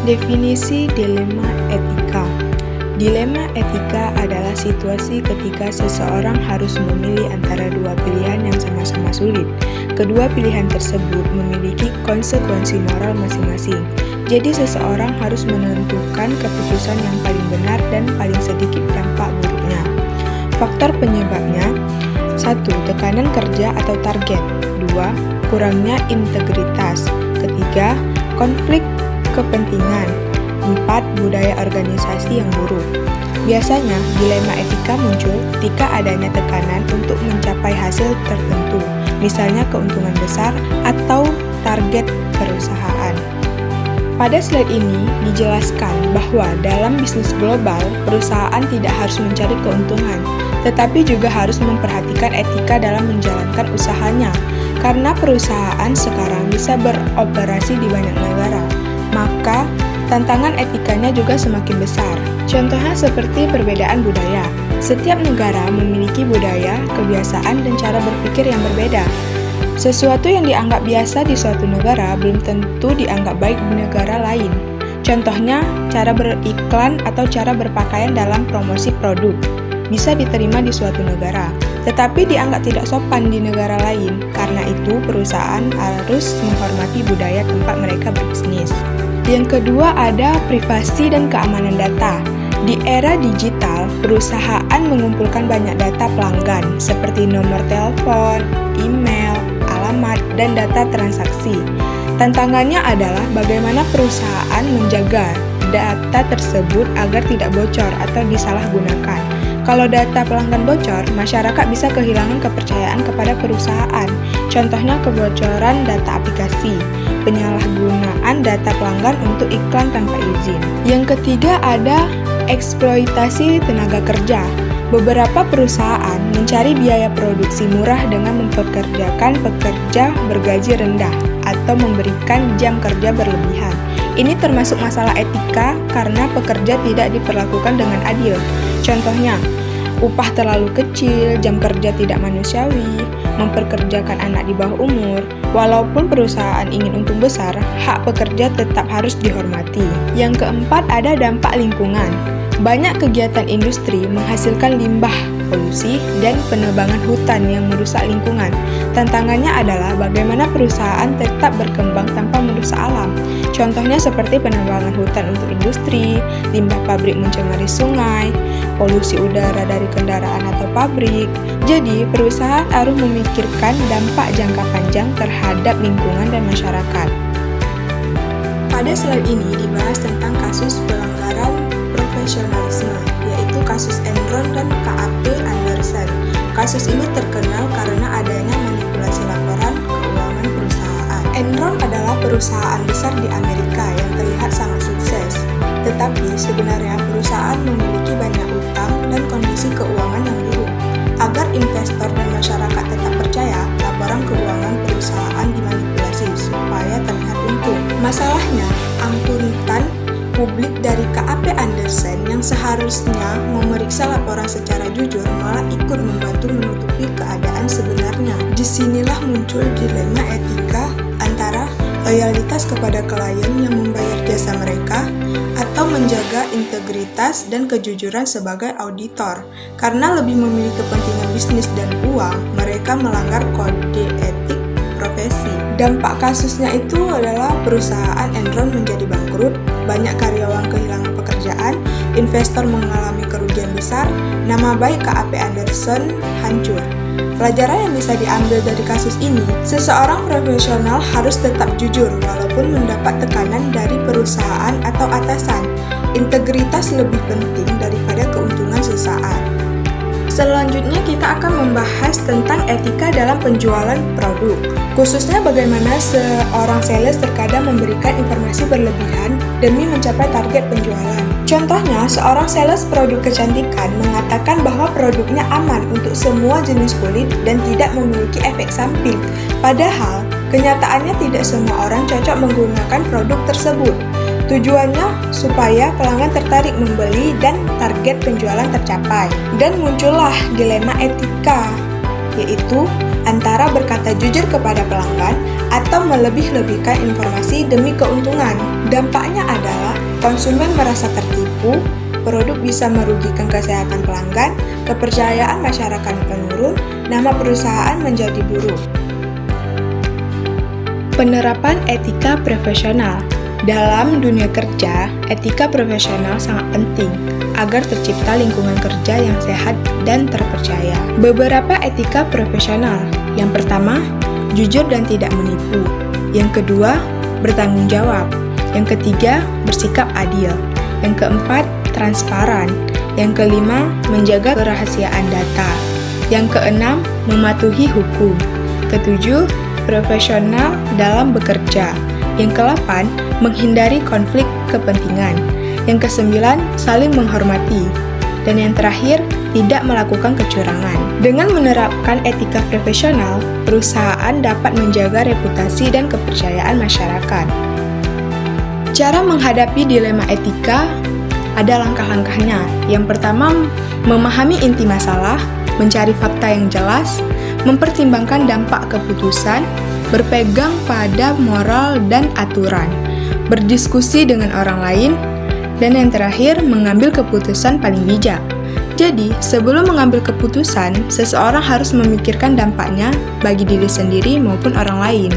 Definisi dilema etika. Dilema etika adalah situasi ketika seseorang harus memilih antara dua pilihan yang sama-sama sulit. Kedua pilihan tersebut memiliki konsekuensi moral masing-masing. Jadi seseorang harus menentukan keputusan yang paling benar dan paling sedikit dampak buruknya. Faktor penyebabnya: 1. Tekanan kerja atau target. 2. Kurangnya integritas. 3. Konflik kepentingan. 4. Budaya organisasi yang buruk. Biasanya, dilema etika muncul ketika adanya tekanan untuk mencapai hasil tertentu, misalnya keuntungan besar atau target perusahaan. Pada slide ini dijelaskan bahwa dalam bisnis global, perusahaan tidak harus mencari keuntungan, tetapi juga harus memperhatikan etika dalam menjalankan usahanya, karena perusahaan sekarang bisa beroperasi di banyak negara, maka tantangan etikanya juga semakin besar. Contohnya seperti perbedaan budaya. Setiap negara memiliki budaya, kebiasaan, dan cara berpikir yang berbeda. Sesuatu yang dianggap biasa di suatu negara belum tentu dianggap baik di negara lain. Contohnya, cara beriklan atau cara berpakaian dalam promosi produk bisa diterima di suatu negara, tetapi dianggap tidak sopan di negara lain. Karena itu, perusahaan harus menghormati budaya tempat mereka berbisnis. Yang kedua ada privasi dan keamanan data. Di era digital, perusahaan mengumpulkan banyak data pelanggan seperti nomor telepon, email, alamat, dan data transaksi. Tantangannya adalah bagaimana perusahaan menjaga data tersebut agar tidak bocor atau disalahgunakan. Kalau data pelanggan bocor, masyarakat bisa kehilangan kepercayaan kepada perusahaan. Contohnya kebocoran data aplikasi, penyalahgunaan data pelanggan untuk iklan tanpa izin. Yang ketiga ada eksploitasi tenaga kerja. Beberapa perusahaan mencari biaya produksi murah dengan mempekerjakan pekerja bergaji rendah atau memberikan jam kerja berlebihan. Ini termasuk masalah etika karena pekerja tidak diperlakukan dengan adil. Contohnya, upah terlalu kecil, jam kerja tidak manusiawi, memperkerjakan anak di bawah umur. Walaupun perusahaan ingin untung besar, hak pekerja tetap harus dihormati. Yang keempat ada dampak lingkungan. Banyak kegiatan industri menghasilkan limbah, polusi, dan penebangan hutan yang merusak lingkungan. Tantangannya adalah bagaimana perusahaan tetap berkembang tanpa merusak alam. Contohnya seperti penebangan hutan untuk industri, limbah pabrik mencemari sungai, polusi udara dari kendaraan atau pabrik. Jadi, perusahaan harus memikirkan dampak jangka panjang terhadap lingkungan dan masyarakat. Pada slide ini dibahas tentang kasus pelanggaran profesionalisme, yaitu kasus Enron dan KAP Anderson. Kasus ini terkenal karena adanya manipulasi laporan keuangan perusahaan. Enron adalah perusahaan besar di Amerika yang terlihat sangat sukses, tetapi sebenarnya perusahaan memiliki banyak utang dan kondisi keuangan yang buruk. Agar investor dan masyarakat tetap percaya, laporan keuangan perusahaan dimanipulasi supaya terlihat untung. Masalahnya, akuntan publik dari KAP Anderson yang seharusnya memeriksa laporan secara jujur malah ikut membantu menutupi keadaan sebenarnya. Disinilah muncul dilema etika antara loyalitas kepada klien yang membayar jasa mereka atau menjaga integritas dan kejujuran sebagai auditor. Karena lebih memilih kepentingan bisnis dan uang, mereka melanggar kode etik profesi. Dampak kasusnya itu adalah perusahaan Enron menjadi bangkrut, banyak karyawan kehilangan pekerjaan, investor mengalami kerugian besar, nama baik KAP Anderson hancur. Pelajaran yang bisa diambil dari kasus ini, seseorang profesional harus tetap jujur walaupun mendapat tekanan dari perusahaan atau atasan. Integritas lebih penting daripada keuntungan sesaat. Selanjutnya kita akan membahas tentang etika dalam penjualan produk. Khususnya bagaimana seorang sales terkadang memberikan informasi berlebihan demi mencapai target penjualan. Contohnya, seorang sales produk kecantikan mengatakan bahwa produknya aman untuk semua jenis kulit dan tidak memiliki efek samping. Padahal, kenyataannya tidak semua orang cocok menggunakan produk tersebut. Tujuannya supaya pelanggan tertarik membeli dan target penjualan tercapai. Dan muncullah dilema etika, yaitu antara berkata jujur kepada pelanggan atau melebih-lebihkan informasi demi keuntungan. Dampaknya adalah konsumen merasa tertipu, produk bisa merugikan kesehatan pelanggan, kepercayaan masyarakat menurun, nama perusahaan menjadi buruk. Penerapan etika profesional. Dalam dunia kerja, etika profesional sangat penting agar tercipta lingkungan kerja yang sehat dan terpercaya. Beberapa etika profesional. Yang pertama, jujur dan tidak menipu. Yang kedua, bertanggung jawab. Yang ketiga, bersikap adil. Yang keempat, transparan. Yang kelima, menjaga kerahasiaan data. Yang keenam, mematuhi hukum. Ketujuh, profesional dalam bekerja. Yang ke-8, menghindari konflik kepentingan. Yang ke-9, saling menghormati. Dan yang terakhir, tidak melakukan kecurangan. Dengan menerapkan etika profesional, perusahaan dapat menjaga reputasi dan kepercayaan masyarakat. Cara menghadapi dilema etika ada langkah-langkahnya. Yang pertama, memahami inti masalah, mencari fakta yang jelas, mempertimbangkan dampak keputusan, berpegang pada moral dan aturan, berdiskusi dengan orang lain, dan yang terakhir, mengambil keputusan paling bijak. Jadi, sebelum mengambil keputusan, seseorang harus memikirkan dampaknya bagi diri sendiri maupun orang lain.